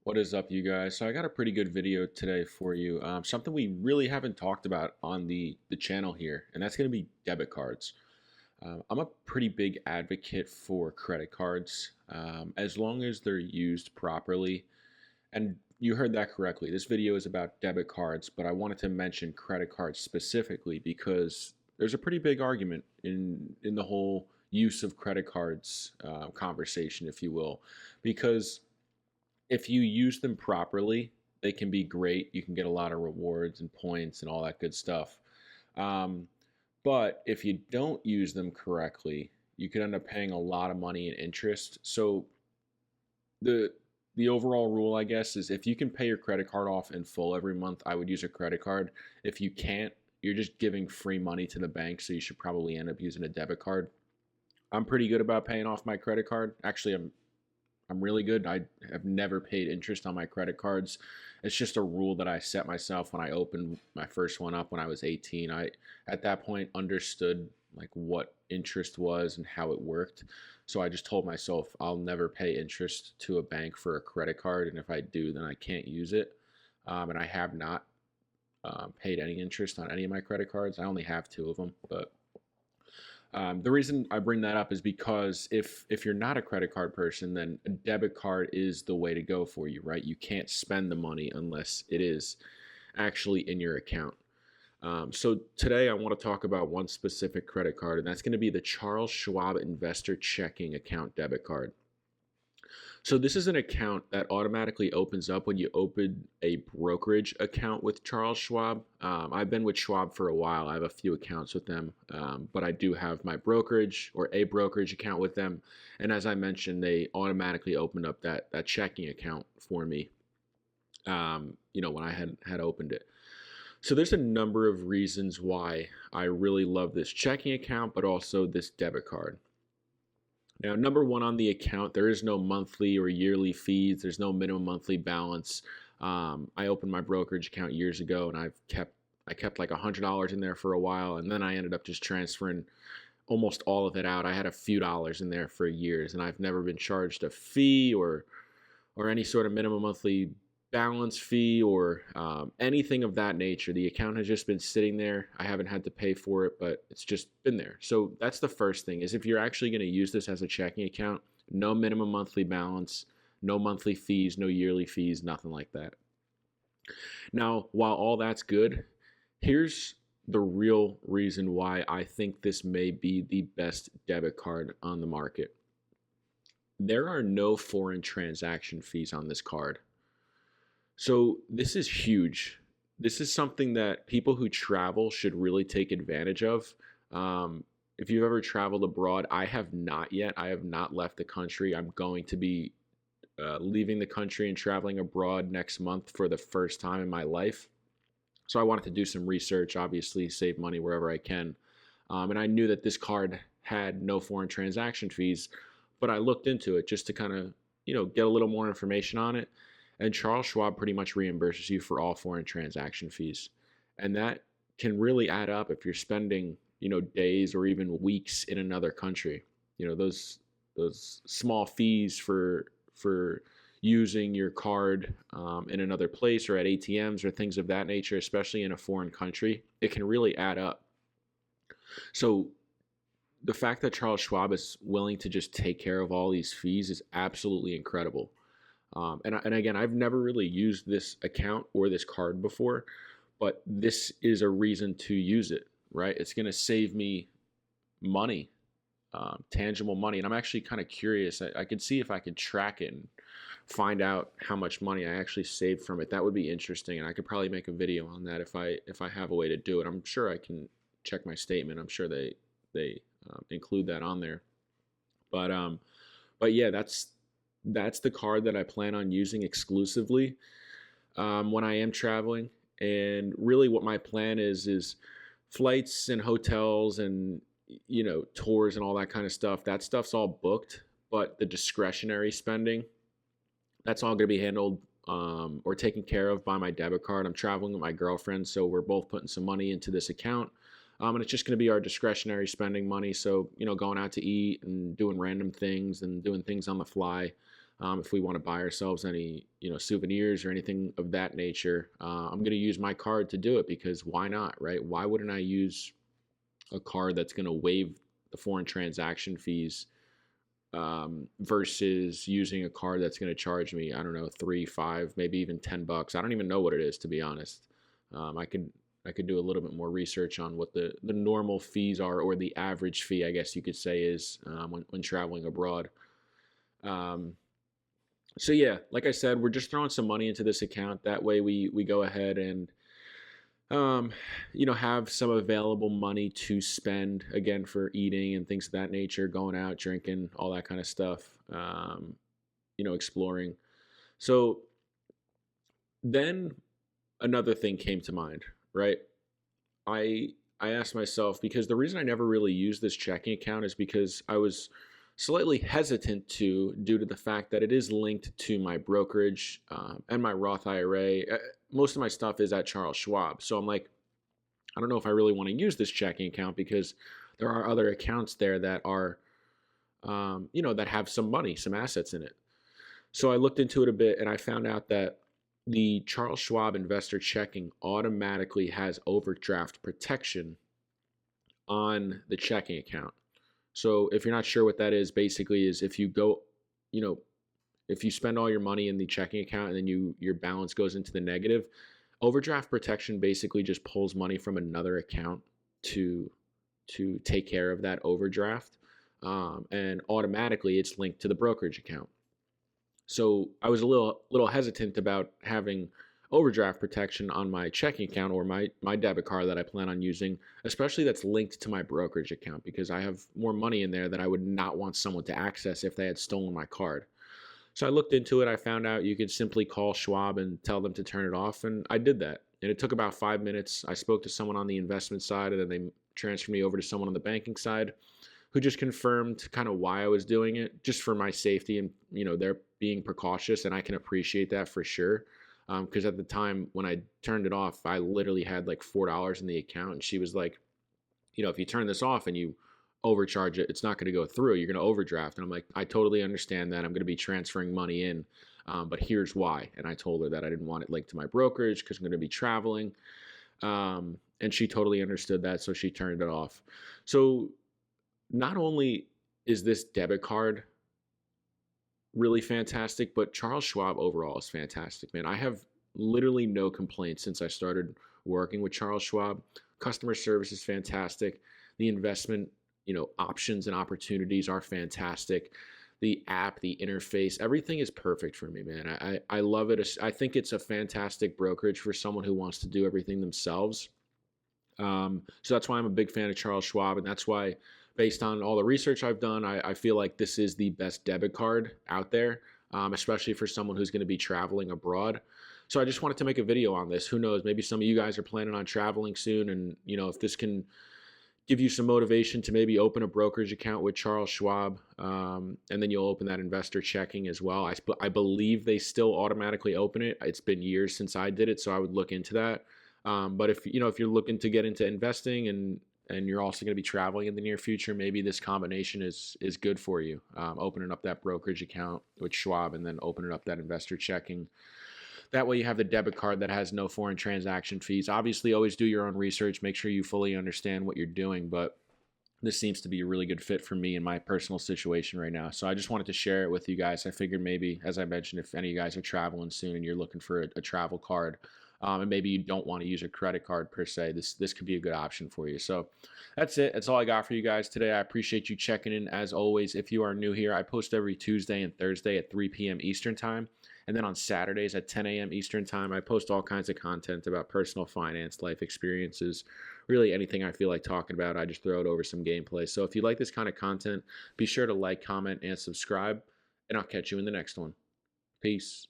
What is up, you guys? So I got a pretty good video today for you. Something we really haven't talked about on the channel here, and that's going to be debit cards. I'm a pretty big advocate for credit cards, as long as they're used properly. And you heard that correctly. This video is about debit cards, but I wanted to mention credit cards specifically because there's a pretty big argument in the whole use of credit cards conversation, if you will, because if you use them properly, they can be great. You can get a lot of rewards and points and all that good stuff. Um, but if you don't use them correctly, you could end up paying a lot of money in interest. So the the overall rule, I guess, is if you can pay your credit card off in full every month, I would use a credit card. If you can't, you're just giving free money to the bank, so you should probably end up using a debit card. I'm pretty good about paying off my credit card. Actually, I'm really good. I have never paid interest on my credit cards. It's just a rule that I set myself when I opened my first one up when I was 18. I at that point understood like what interest was and how it worked. So I just told myself I'll never pay interest to a bank for a credit card, and if I do, then I can't use it. And I have not paid any interest on any of my credit cards. I only have two of them, but the reason I bring that up is because if you're not a credit card person, then a debit card is the way to go for you, right? You can't spend the money unless it is actually in your account. So today I want to talk about one specific credit card, and that's going to be the Charles Schwab Investor Checking account debit card. So this is an account that automatically opens up when you open a brokerage account with Charles Schwab. I've been with Schwab for a while. I have a few accounts with them, but I do have my brokerage or a brokerage account with them. And as I mentioned, they automatically opened up that checking account for me. When I had opened it. So there's a number of reasons why I really love this checking account, but also this debit card. Now, number one, on the account, there is no monthly or yearly fees. There's no minimum monthly balance. I opened my brokerage account years ago, and I kept like $100 in there for a while, and then I ended up just transferring almost all of it out. I had a few dollars in there for years, and I've never been charged a fee or any sort of minimum monthly balance fee or anything of that nature. The account has just been sitting there. I haven't had to pay for it, but it's just been there. So that's the first thing, is if you're actually going to use this as a checking account, no minimum monthly balance, no monthly fees, no yearly fees, nothing like that. Now, while all that's good, here's the real reason why I think this may be the best debit card on the market. There are no foreign transaction fees on this card. So this is huge. This is something that people who travel should really take advantage of. If you've ever traveled abroad, I have not yet. I have not left the country. I'm going to be leaving the country and traveling abroad next month for the first time in my life. So I wanted to do some research, obviously save money wherever I can. And I knew that this card had no foreign transaction fees, but I looked into it just to kind of, get a little more information on it. And Charles Schwab pretty much reimburses you for all foreign transaction fees. And that can really add up if you're spending, days or even weeks in another country. Those small fees for using your card in another place or at ATMs or things of that nature, especially in a foreign country, it can really add up. So the fact that Charles Schwab is willing to just take care of all these fees is absolutely incredible. And again, I've never really used this account or this card before, but this is a reason to use it, right? It's going to save me money, tangible money. And I'm actually kind of curious. I could see if I could track it and find out how much money I actually saved from it. That would be interesting. And I could probably make a video on that if I have a way to do it. I'm sure I can check my statement. I'm sure they include that on there. But yeah, that's the card that I plan on using exclusively when I am traveling. And really what my plan is flights and hotels and, tours and all that kind of stuff. That stuff's all booked, but the discretionary spending, that's all going to be handled or taken care of by my debit card. I'm traveling with my girlfriend, so we're both putting some money into this account. And it's just going to be our discretionary spending money. So, going out to eat and doing random things and doing things on the fly. If we want to buy ourselves any, souvenirs or anything of that nature, I'm going to use my card to do it because why not, right? Why wouldn't I use a card that's going to waive the foreign transaction fees versus using a card that's going to charge me, I don't know, 3, 5, maybe even $10. I don't even know what it is, to be honest. I could do a little bit more research on what the normal fees are, or the average fee, I guess you could say, is when traveling abroad. Um, so yeah, like I said, we're just throwing some money into this account. That way we go ahead and um, have some available money to spend again for eating and things of that nature, going out, drinking, all that kind of stuff, exploring. So then another thing came to mind, right? I I asked myself, because the reason I never really used this checking account is because I was slightly hesitant to, due to the fact that it is linked to my brokerage and my Roth IRA. Most of my stuff is at Charles Schwab, so I'm like, I don't know if I really want to use this checking account because there are other accounts there that are, that have some money, some assets in it. So I looked into it a bit and I found out that the Charles Schwab Investor Checking automatically has overdraft protection on the checking account. So if you're not sure what that is, basically is if you go, you know, if you spend all your money in the checking account and then your balance goes into the negative, overdraft protection basically just pulls money from another account to take care of that overdraft, and automatically it's linked to the brokerage account. So I was a little hesitant about having overdraft protection on my checking account or my debit card that I plan on using, especially that's linked to my brokerage account, because I have more money in there that I would not want someone to access if they had stolen my card. So I looked into it. I found out you could simply call Schwab and tell them to turn it off, and I did that. And it took about 5 minutes. I spoke to someone on the investment side, and then they transferred me over to someone on the banking side, who just confirmed kind of why I was doing it, just for my safety, and they're being precautious, and I can appreciate that for sure. Because at the time when I turned it off, I literally had like $4 in the account, and she was like, if you turn this off and you overcharge it, it's not going to go through. You're going to overdraft. And I'm like, I totally understand that. I'm going to be transferring money in, but here's why. And I told her that I didn't want it linked to my brokerage because I'm going to be traveling. And she totally understood that, so she turned it off. So not only is this debit card really fantastic, but Charles Schwab overall is fantastic, man. I have literally no complaints since I started working with Charles Schwab. Customer service is fantastic. The investment, options and opportunities are fantastic. The app, the interface, everything is perfect for me, man. I love it. I think it's a fantastic brokerage for someone who wants to do everything themselves. So that's why I'm a big fan of Charles Schwab, and that's why, based on all the research I've done, I feel like this is the best debit card out there, especially for someone who's going to be traveling abroad. So I just wanted to make a video on this. Who knows? Maybe some of you guys are planning on traveling soon, and if this can give you some motivation to maybe open a brokerage account with Charles Schwab, and then you'll open that investor checking as well. I believe they still automatically open it. It's been years since I did it, so I would look into that. But if you're looking to get into investing, and you're also going to be traveling in the near future, maybe this combination is good for you. Opening up that brokerage account with Schwab and then opening up that investor checking. That way you have the debit card that has no foreign transaction fees. Obviously, always do your own research. Make sure you fully understand what you're doing, but this seems to be a really good fit for me in my personal situation right now. So I just wanted to share it with you guys. I figured maybe, as I mentioned, if any of you guys are traveling soon and you're looking for a travel card, and maybe you don't want to use a credit card per se, this could be a good option for you. So that's it. That's all I got for you guys today. I appreciate you checking in. As always, if you are new here, I post every Tuesday and Thursday at 3 p.m. Eastern time. And then on Saturdays at 10 a.m. Eastern time, I post all kinds of content about personal finance, life experiences, really anything I feel like talking about. I just throw it over some gameplay. So if you like this kind of content, be sure to like, comment, and subscribe, and I'll catch you in the next one. Peace.